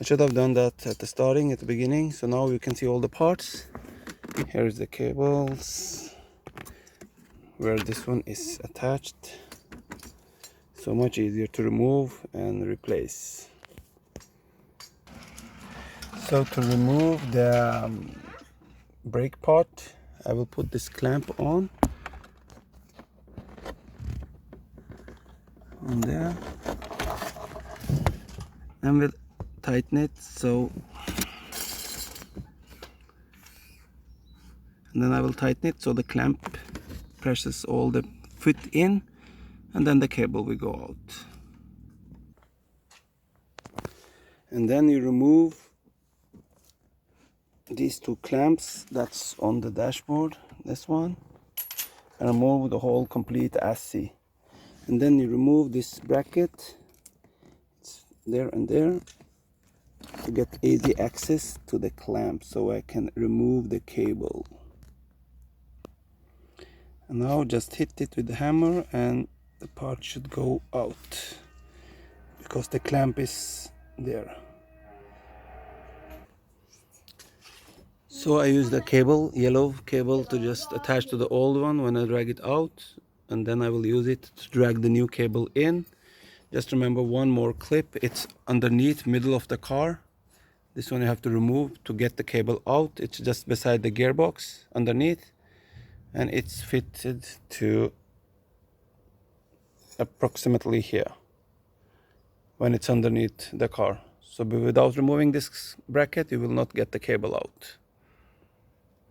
I should have done that at the beginning, so now you can see all the parts. Here's the cables where this one is attached. So much easier to remove and replace. So to remove the brake part, I will put this clamp on there, and we'll tighten it and then I will tighten it so the clamp presses all the foot in, and then the cable will go out. And then you remove these two clamps that's on the dashboard, this one, and remove the whole complete chassis. And then you remove this bracket, it's there and there, to get easy access to the clamp so I can remove the cable. And now just hit it with the hammer and the part should go out because the clamp is there. So I use the cable, yellow cable, to just attach to the old one when I drag it out, and then I will use it to drag the new cable in. Just remember one more clip, it's underneath, middle of the car. This one you have to remove to get the cable out. It's just beside the gearbox underneath, and it's fitted to approximately here when it's underneath the car. So without removing this bracket, you will not get the cable out.